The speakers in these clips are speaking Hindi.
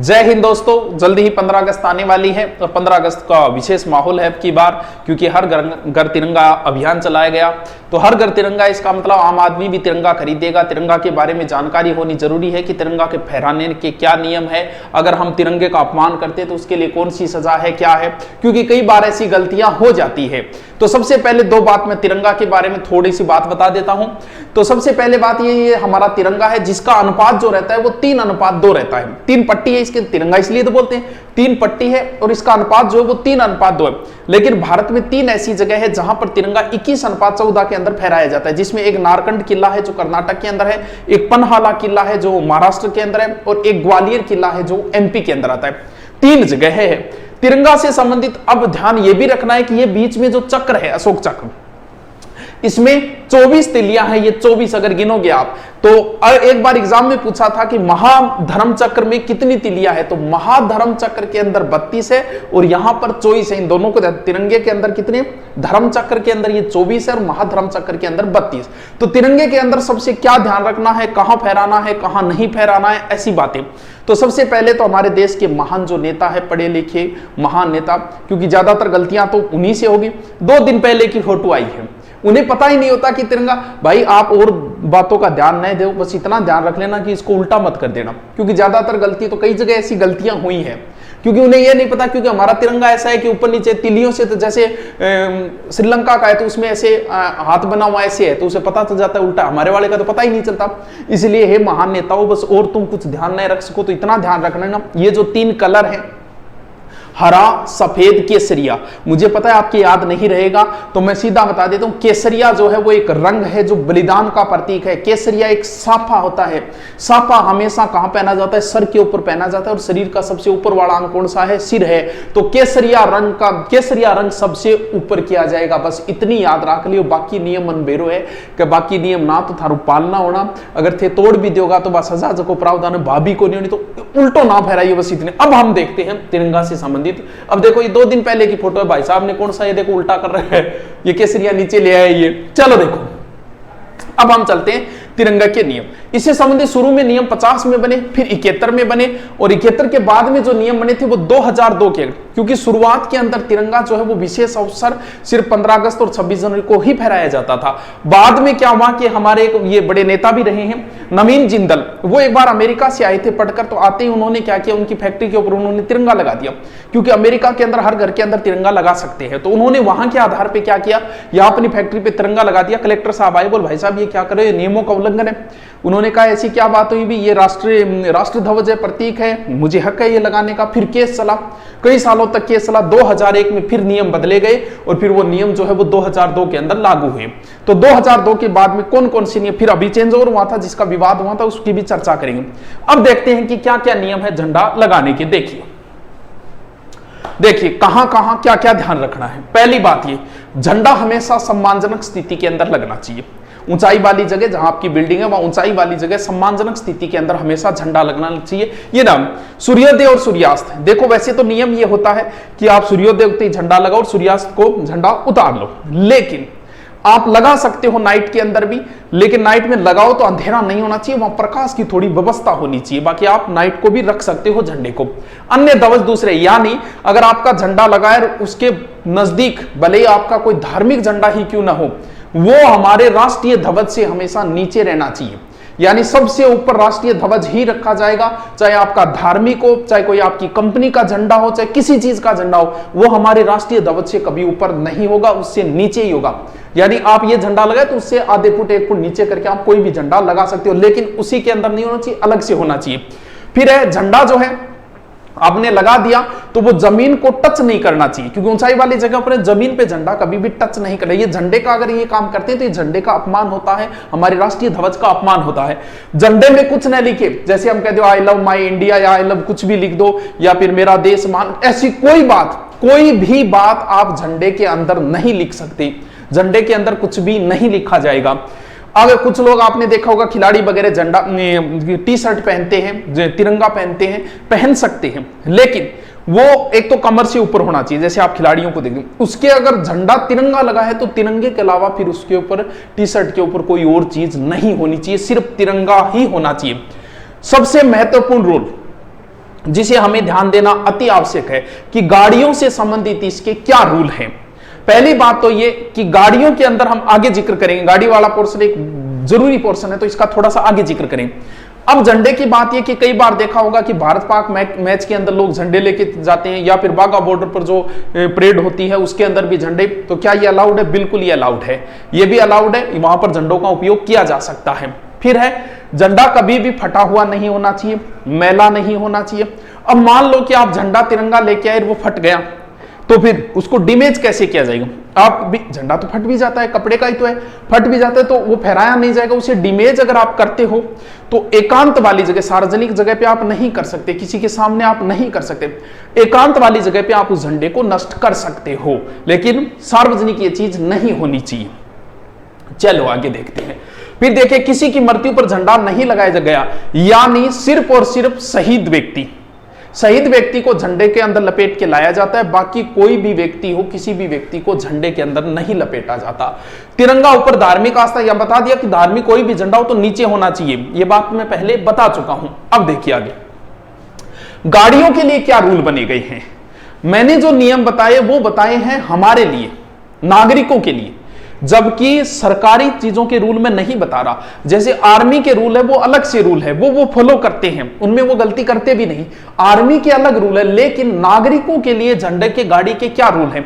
जय हिंद दोस्तों, जल्दी ही 15 अगस्त आने वाली है और 15 अगस्त का विशेष माहौल है अब की बार, क्योंकि हर घर तिरंगा अभियान चलाया गया। तो हर घर तिरंगा, इसका मतलब आम आदमी भी तिरंगा खरीदेगा। तिरंगा के बारे में जानकारी होनी जरूरी है कि तिरंगा के फहराने के क्या नियम है, अगर हम तिरंगे का अपमान करते हैं तो उसके लिए कौन सी सजा है, क्या है, क्योंकि कई बार ऐसी गलतियां हो जाती है। तो सबसे पहले दो बात मैं तिरंगा के बारे में थोड़ी सी बात बता देता हूं। तो सबसे पहले बात ये हमारा तिरंगा है जिसका अनुपात जो रहता है वो 3:2 रहता है। 3 पट्टी है इसके, तिरंगा इसलिए तो बोलते हैं 3 पट्टी है और इसका अनुपात जो है वो 3:2 है। लेकिन भारत में 3 ऐसी जगह है जहां पर तिरंगा 21:14 के अंदर फहराया जाता है, जिसमें एक नारकंड किला है जो कर्नाटक के अंदर है, एक पनहाला किला है जो महाराष्ट्र के अंदर है और एक ग्वालियर किला है जो एमपी के अंदर आता है। 3 जगह है तिरंगा से संबंधित। अब ध्यान ये भी रखना है कि ये बीच में जो चक्र है, अशोक चक्र, इसमें 24 तिलियां हैं। ये 24 अगर गिनोगे आप तो एक बार एग्जाम में पूछा था कि महाधर्म चक्र में कितनी तिलियां है, तो महाधर्म चक्र के अंदर 32 है और यहां पर 24 है। इन दोनों को तिरंगे के अंदर कितने, धर्म चक्र के अंदर ये 24 है और महाधर्म चक्र के अंदर 32। तो तिरंगे के अंदर सबसे क्या ध्यान रखना है, कहां फहराना है, कहां नहीं फहराना है, ऐसी बातें। तो सबसे पहले तो हमारे देश के महान जो नेता है, पढ़े लिखे महान नेता, क्योंकि ज्यादातर गलतियां तो उन्हीं से होगी। 2 दिन पहले की फोटो आई है, उन्हें पता ही नहीं होता कि तिरंगा, भाई आप और बातों का ध्यान नहीं दो, बस इतना ध्यान रख लेना कि इसको उल्टा मत कर देना, क्योंकि ज्यादातर गलती तो कई जगह ऐसी गलतियां हुई हैं क्योंकि उन्हें यह नहीं पता। क्योंकि हमारा तिरंगा ऐसा है कि ऊपर नीचे तिलियों से, तो जैसे श्रीलंका का है तो उसमें ऐसे हाथ बना हुआ ऐसे है तो उसे पता चल जाता है उल्टा, हमारे वाले का तो पता ही नहीं चलता। इसलिए हे महान नेताओं, बस और तुम कुछ ध्यान नहीं रख सको तो इतना ध्यान रखना ना, ये जो 3 कलर है, हरा, सफेद, केसरिया, मुझे पता है आपकी याद नहीं रहेगा तो मैं सीधा बता देता हूं। केसरिया जो है वो एक रंग है जो बलिदान का प्रतीक है। केसरिया एक साफा होता है। साफा हमेशा कहां पहना जाता है, सर के ऊपर पहना जाता है और शरीर का सबसे ऊपर वाला अंग कौन सा है, सिर है। तो केसरिया रंग सबसे ऊपर किया जाएगा, बस इतनी याद रख लियो। बाकी नियम अनबेरो है कि बाकी नियम ना तो थारू पालना होना, अगर थे तोड़ भी दोगा तो बस सजा को प्रावधान भाभी को नहीं होनी, तो उल्टो ना फहराइए, बस इतने। अब हम देखते हैं तिरंगा से संबंधित। अब देखो ये 2 दिन पहले की फोटो है, भाई साहब ने कौन सा, ये देखो उल्टा कर रहे हैं, ये केसरिया नीचे ले आए ये। चलो देखो, अब हम चलते हैं तिरंगा के नियम। इससे संबंधित शुरू में नियम 50 में बने, फिर 71 में बने और 71 के बाद में जो नियम बने थे वो 2002 के, क्योंकि शुरुआत के अंदर तिरंगा जो है वो विशेष अवसर सिर्फ 15 अगस्त और 26 जनवरी को ही फहराया जाता था। बाद में क्या हुआ कि हमारे ये बड़े नेता भी रहे हैं, नवीन जिंदल, वो एक बार अमेरिका से आए थे पढ़कर, तो आते ही उन्होंने क्या किया, उनकी फैक्ट्री के ऊपर उन्होंने तिरंगा लगा दिया, क्योंकि अमेरिका के अंदर हर घर के अंदर तिरंगा लगा सकते हैं। तो उन्होंने वहां के आधार पर क्या किया, यहाँ अपनी फैक्ट्री पे तिरंगा लगा दिया। कलेक्टर साहब आए, बोल भाई साहब ये क्या कर रहे हो, नियमों का उल्लंघन है। उन्होंने कहा ऐसी क्या बात हुई भी, ये राष्ट्र ध्वज है, प्रतीक है, मुझे हक है ये लगाने का। फिर केस चला, कई सालों तक केस चला। 2001 में फिर नियम बदले गए और फिर वो नियम जो है वो 2002 के अंदर लागू हुए। तो 2002 के बाद में कौन कौन से नियम फिर अभी चेंज ओवर हुआ था, जिसका विवाद हुआ था, उसकी भी चर्चा करेंगे। अब देखते हैं कि क्या क्या नियम है झंडा लगाने के। देखिए कहां कहां क्या क्या ध्यान रखना है। पहली बात ये, झंडा हमेशा सम्मानजनक स्थिति के अंदर लगना चाहिए। ऊंचाई वाली जगह जहां आपकी बिल्डिंग है वहां ऊंचाई वाली जगह सम्मानजनक स्थिति के अंदर हमेशा झंडा लगना चाहिए। ये नाम सूर्योदय और सूर्यास्त, देखो वैसे तो नियम ये होता है कि आप सूर्योदय उगते ही झंडा लगाओ और सूर्यास्त को झंडा उतार लो, लेकिन आप लगा सकते हो नाइट के अंदर भी, लेकिन नाइट में लगाओ तो अंधेरा नहीं होना चाहिए, वहां प्रकाश की थोड़ी व्यवस्था होनी चाहिए। बाकी आप नाइट को भी रख सकते हो झंडे को। अन्य ध्वज दूसरे, यानी अगर आपका झंडा लगाए उसके नजदीक भले ही आपका कोई धार्मिक झंडा ही क्यों ना हो, वो हमारे राष्ट्रीय ध्वज से हमेशा नीचे रहना चाहिए। यानी सबसे ऊपर राष्ट्रीय ध्वज ही रखा जाएगा, चाहे आपका धार्मिक हो, चाहे कोई आपकी कंपनी का झंडा हो, चाहे किसी चीज का झंडा हो, वो हमारे राष्ट्रीय ध्वज से कभी ऊपर नहीं होगा, उससे नीचे ही होगा। यानी आप ये झंडा लगाए तो उससे आधे फुट 1 फुट नीचे करके आप कोई भी झंडा लगा सकते हो, लेकिन उसी के अंदर नहीं होना चाहिए, अलग से होना चाहिए। फिर है झंडा जो है आपने लगा दिया तो वो जमीन को टच नहीं करना चाहिए, क्योंकि ऊंचाई वाली जगह पर जमीन पे झंडा कभी भी टच नहीं करना। ये झंडे का अगर ये काम करते हैं तो ये झंडे का अपमान होता है, हमारे राष्ट्रीय ध्वज का अपमान होता है। झंडे में कुछ न लिखे, जैसे हम कहते हो आई लव माई इंडिया या आई लव कुछ भी लिख दो, या फिर मेरा देश मान, ऐसी कोई भी बात आप झंडे के अंदर नहीं लिख सकते। झंडे के अंदर कुछ भी नहीं लिखा जाएगा। अगर कुछ लोग आपने देखा होगा खिलाड़ी वगैरह झंडा टी शर्ट पहनते हैं, तिरंगा पहनते हैं, पहन सकते हैं, लेकिन वो एक तो कमर से ऊपर होना चाहिए, जैसे आप खिलाड़ियों को देखें, उसके अगर झंडा तिरंगा लगा है तो तिरंगे के अलावा फिर उसके ऊपर टी शर्ट के ऊपर कोई और चीज नहीं होनी चाहिए, सिर्फ तिरंगा ही होना चाहिए। सबसे महत्वपूर्ण रोल जिसे हमें ध्यान देना अति आवश्यक है कि गाड़ियों से संबंधित इसके क्या रूल हैं। पहली बात तो ये कि गाड़ियों के अंदर हम आगे जिक्र करेंगे, गाड़ी वाला पोर्शन एक जरूरी पोर्शन है तो इसका थोड़ा सा आगे जिक्र करें। अब झंडे की बात यह कि कई बार देखा होगा कि भारत पाक मैच के अंदर लोग झंडे लेके जाते हैं, या फिर बाघा बॉर्डर पर जो परेड होती है उसके अंदर भी झंडे, तो क्या ये अलाउड है? बिल्कुल ये अलाउड है, ये भी अलाउड है, वहां पर झंडों का उपयोग किया जा सकता है। फिर है झंडा कभी भी फटा हुआ नहीं होना चाहिए, मैला नहीं होना चाहिए। अब मान लो कि आप झंडा तिरंगा लेके आए, वो फट गया, तो फिर उसको डैमेज कैसे किया जाएगा? आप भी, झंडा तो फट भी जाता है, कपड़े का ही तो है, फट भी जाता है तो वो फहराया नहीं जाएगा। उसे डैमेज अगर आप करते हो तो एकांत वाली जगह, सार्वजनिक जगह पे आप नहीं कर सकते, किसी के सामने आप नहीं कर सकते। एकांत वाली जगह पे आप उस झंडे को नष्ट कर सकते हो, लेकिन सार्वजनिक ये चीज नहीं होनी चाहिए। चलो आगे देखते हैं। फिर देखिए, किसी की मृत्यु पर झंडा नहीं लगाया गया, यानी सिर्फ और सिर्फ शहीद व्यक्ति को झंडे के अंदर लपेट के लाया जाता है, बाकी कोई भी व्यक्ति हो, किसी भी व्यक्ति को झंडे के अंदर नहीं लपेटा जाता। तिरंगा ऊपर धार्मिक आस्था, या बता दिया कि धार्मिक कोई भी झंडा हो तो नीचे होना चाहिए, यह बात मैं पहले बता चुका हूं। अब देखिए आगे गाड़ियों के लिए क्या रूल बने गए हैं। मैंने जो नियम बताए वो बताए हैं हमारे लिए, नागरिकों के लिए, जबकि सरकारी चीजों के रूल में नहीं बता रहा। जैसे आर्मी के रूल है वो अलग से रूल है, वो फॉलो करते हैं, उनमें वो गलती करते भी नहीं, आर्मी के अलग रूल है। लेकिन नागरिकों के लिए झंडे के, गाड़ी के क्या रूल है?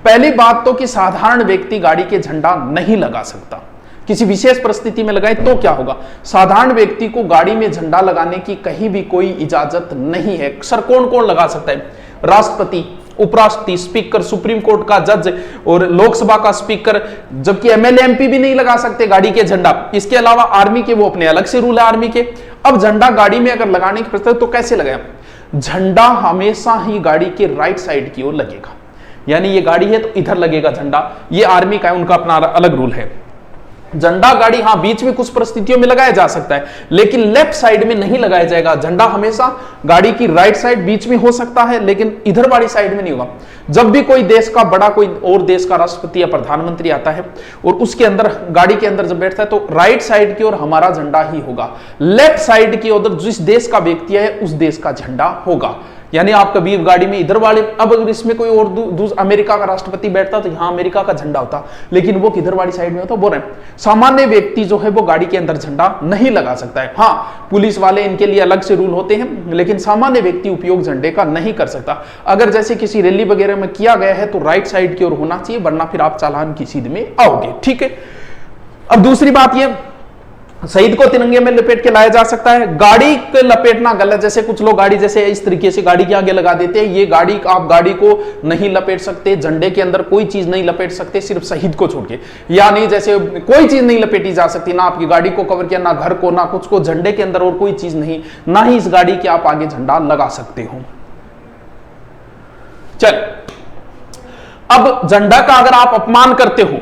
पहली बात तो कि साधारण व्यक्ति गाड़ी के झंडा नहीं लगा सकता, किसी विशेष परिस्थिति में लगाए तो क्या होगा? साधारण व्यक्ति को गाड़ी में झंडा लगाने की कहीं भी कोई इजाजत नहीं है। सर कौन कौन लगा सकता है? राष्ट्रपति, उपराष्ट्रपति, स्पीकर, सुप्रीम कोर्ट का जज और लोकसभा का स्पीकर, जबकि एमएलए एमपी भी नहीं लगा सकते गाड़ी के झंडा। इसके अलावा आर्मी के वो अपने अलग से रूल है आर्मी के। अब झंडा गाड़ी में अगर लगाने की प्रस्ताव तो कैसे लगाया? झंडा हमेशा ही गाड़ी के राइट साइड की ओर लगेगा, यानी ये गाड़ी है तो इधर लगेगा झंडा, ये आर्मी का है, उनका अपना अलग रूल है। झंडा गाड़ी हाँ बीच में कुछ परिस्थितियों में लगाया जा सकता है, लेकिन लेफ्ट साइड में नहीं लगाया जाएगा। झंडा हमेशा गाड़ी की राइट साइड बीच में हो सकता है, लेकिन इधर वाली साइड में नहीं होगा। जब भी कोई देश का बड़ा, कोई और देश का राष्ट्रपति या प्रधानमंत्री आता है और उसके अंदर, गाड़ी के अंदर जब बैठता है, तो राइट साइड की ओर हमारा झंडा ही होगा, लेफ्ट साइड की ओर जिस देश का व्यक्ति है उस देश का झंडा होगा। यानी आप कभी गाड़ी में इधर वाले, अब अगर इसमें कोई और अमेरिका का राष्ट्रपति बैठता तो यहां अमेरिका का झंडा होता, लेकिन वो किधर वाली साइड में होता बोल रहे हैं। सामान्य व्यक्ति जो है वो गाड़ी के अंदर झंडा नहीं लगा सकता है। हाँ, पुलिस वाले इनके लिए अलग से रूल होते हैं, लेकिन सामान्य व्यक्ति उपयोग झंडे का नहीं कर सकता। अगर जैसे किसी रैली वगैरह में किया गया है तो राइट साइड की ओर होना चाहिए, वरना फिर आप चालान की सीध में आओगे। ठीक है। अब दूसरी बात यह, शहीद को तिरंगे में लपेट के लाया जा सकता है। गाड़ी को लपेटना गलत, जैसे कुछ लोग गाड़ी जैसे इस तरीके से गाड़ी के आगे लगा देते हैं, ये गाड़ी, आप गाड़ी को नहीं लपेट सकते, झंडे के अंदर कोई चीज नहीं लपेट सकते, सिर्फ शहीद को छोड़ के। या नहीं, जैसे कोई चीज नहीं लपेटी जा सकती, ना आपकी गाड़ी को कवर किया, ना घर को, ना कुछ को, झंडे के अंदर और कोई चीज नहीं, ना ही इस गाड़ी के आप आगे झंडा लगा सकते हो। चल, अब झंडा का अगर आप अपमान करते हो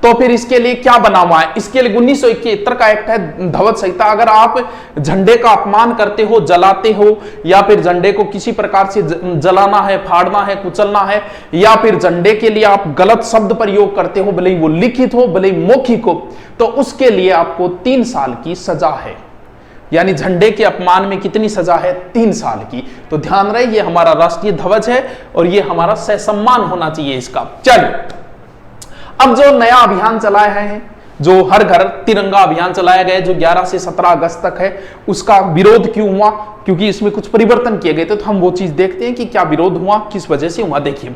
तो फिर इसके लिए क्या बना हुआ है? इसके लिए 1971 का एक्ट है ध्वज संहिता। अगर आप झंडे का अपमान करते हो, जलाते हो, या फिर झंडे को किसी प्रकार से जलाना है, फाड़ना है, कुचलना है, या फिर झंडे के लिए आप गलत शब्द प्रयोग करते हो, भले ही वो लिखित हो, भले ही मौखिक हो, तो उसके लिए आपको 3 साल की सजा है। यानी झंडे के अपमान में कितनी सजा है? 3 साल की। तो ध्यान रहे, ये हमारा राष्ट्रीय ध्वज है और ये हमारा सहसम्मान होना चाहिए इसका। चलिए, अब जो नया अभियान चलाया है, जो हर घर तिरंगा अभियान चलाया गया, जो 11 से 17 अगस्त तक है, उसका विरोध क्यों हुआ? क्योंकि इसमें कुछ परिवर्तन किए गए थे, तो हम वो चीज देखते हैं कि क्या विरोध हुआ, किस वजह से हुआ। देखिए,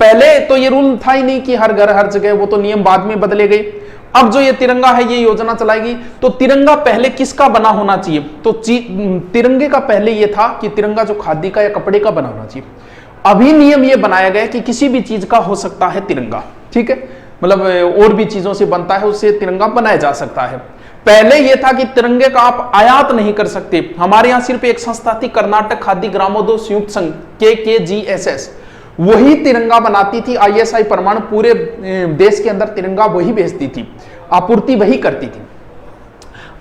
पहले तो ये रूल था ही नहीं कि हर घर हर जगह, वो तो नियम बाद में बदले गए। अब जो ये तिरंगा है, ये योजना चलाएगी, तो तिरंगा पहले किसका बना होना चाहिए? तो तिरंगे का पहले ये था कि तिरंगा जो खादी का या कपड़े का बना होना चाहिए। अभी नियम ये बनाया गया कि किसी भी चीज का हो सकता है तिरंगा। ठीक है, मतलब और भी चीजों से बनता है, उससे तिरंगा बनाया जा सकता है। पहले यह था कि तिरंगे का आप आयात नहीं कर सकते। हमारे यहां सिर्फ एक संस्था थी, कर्नाटक खादी ग्रामोद्योग संयुक्त संघ, KKGSS, वही तिरंगा बनाती थी। ISI प्रमाण पूरे देश के अंदर तिरंगा वही भेजती थी, आपूर्ति वही करती थी।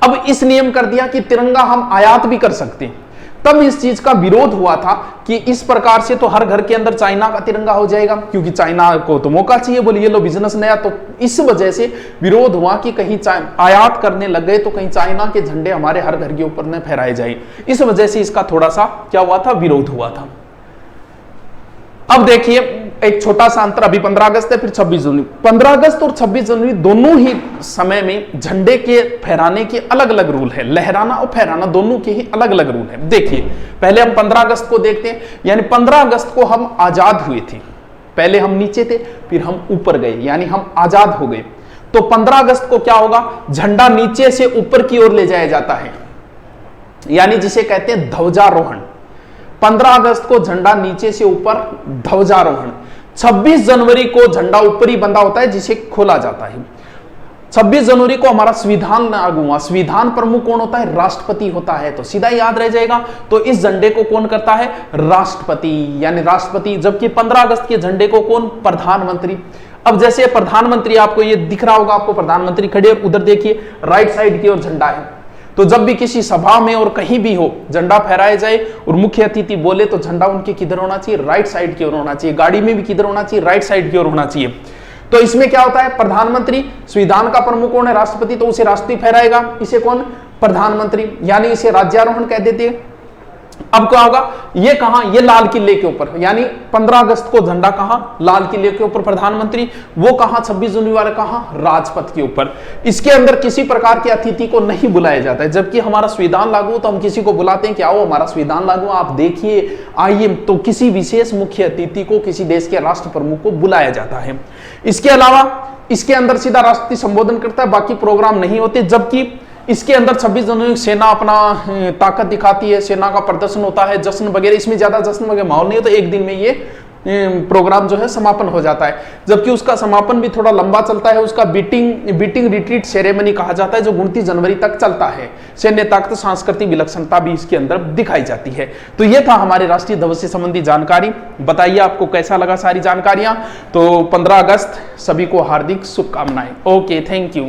अब इस नियम कर दिया कि तिरंगा हम आयात भी कर सकते हैं। तब इस चीज का विरोध हुआ था कि इस प्रकार से तो हर घर के अंदर चाइना का तिरंगा हो जाएगा, क्योंकि चाइना को तो मौका चाहिए, बोले ये लो बिजनेस नया। तो इस वजह से विरोध हुआ कि कहीं आयात करने लग गए तो कहीं चाइना के झंडे हमारे हर घर के ऊपर न फहराए जाए। इस वजह से इसका थोड़ा सा क्या हुआ था, विरोध हुआ था। अब देखिए एक छोटा सा अंतर, अभी 15 अगस्त है फिर 26 जनवरी। 15 अगस्त और 26 जनवरी दोनों ही समय में झंडे के फहराने के अलग अलग रूल है, लहराना और फहराना दोनों के ही अलग अलग रूल है। देखिए पहले हम 15 अगस्त को देखते हैं, यानी 15 अगस्त को हम आजाद हुए थे। पहले हम नीचे थे फिर हम ऊपर गए, यानी हम आजाद हो गए। तो 15 अगस्त को क्या होगा, झंडा नीचे से ऊपर की ओर ले जाया जाता है, यानी जिसे कहते हैं ध्वजारोहण। 15 अगस्त को झंडा नीचे से ऊपर ध्वजारोहण। 26 जनवरी को झंडा ऊपर ही बंधा होता है जिसे खोला जाता है। 26 जनवरी को हमारा संविधान लागू हुआ। संविधान प्रमुख कौन होता है, राष्ट्रपति होता है। तो सीधा याद रह जाएगा, तो इस झंडे को कौन करता है, राष्ट्रपति, यानी राष्ट्रपति। जबकि 15 अगस्त के झंडे को कौन, प्रधानमंत्री। अब जैसे प्रधानमंत्री, आपको ये दिख रहा होगा, आपको प्रधानमंत्री खड़े, और उधर देखिए राइट साइड की ओर झंडा है। तो जब भी किसी सभा में और कहीं भी हो झंडा फहराया जाए और मुख्य अतिथि बोले तो झंडा उनके किधर होना चाहिए, राइट साइड की ओर होना चाहिए। गाड़ी में भी किधर होना चाहिए, राइट साइड की ओर होना चाहिए। तो इसमें क्या होता है, प्रधानमंत्री, संविधान का प्रमुख कौन है, राष्ट्रपति, तो उसे राष्ट्रपति फहराएगा, इसे कौन, प्रधानमंत्री, यानी इसे राज्यारोहण कह देते हैं। अब क्या होगा, ये कहां, ये लाल किले के ऊपर, यानी 15 अगस्त को झंडा कहां, लाल किले के ऊपर प्रधानमंत्री, वो कहां 26 जनवरी वाले कहां, राजपथ के ऊपर। इसके अंदर किसी प्रकार के अतिथि को नहीं बुलाया जाता है। जबकि हमारा संविधान लागू तो हम किसी को बुलाते हैं कि आओ हमारा संविधान लागू, आप देखिए आइए, तो किसी विशेष मुख्य अतिथि को, किसी देश के राष्ट्र प्रमुख को बुलाया जाता है। इसके अलावा इसके अंदर सीधा राष्ट्रपति संबोधन करता है, बाकी प्रोग्राम नहीं होते। जबकि इसके अंदर 26 जनवरी सेना अपना ताकत दिखाती है, सेना का प्रदर्शन होता है, जश्न वगैरह। इसमें ज्यादा जश्न वगैरह माहौल नहीं है, तो एक दिन में ये प्रोग्राम जो है समापन हो जाता है। जबकि उसका समापन भी थोड़ा लंबा चलता है, उसका बीटिंग रिट्रीट सेरेमनी कहा जाता है, जो 29 जनवरी तक चलता है। सैन्य ताकत, सांस्कृतिक विलक्षणता भी इसके अंदर दिखाई जाती है। तो ये था हमारे राष्ट्रीय ध्वज से संबंधी जानकारी। बताइए आपको कैसा लगा सारी जानकारियां। तो 15 अगस्त सभी को हार्दिक शुभकामनाएं। Okay, thank you.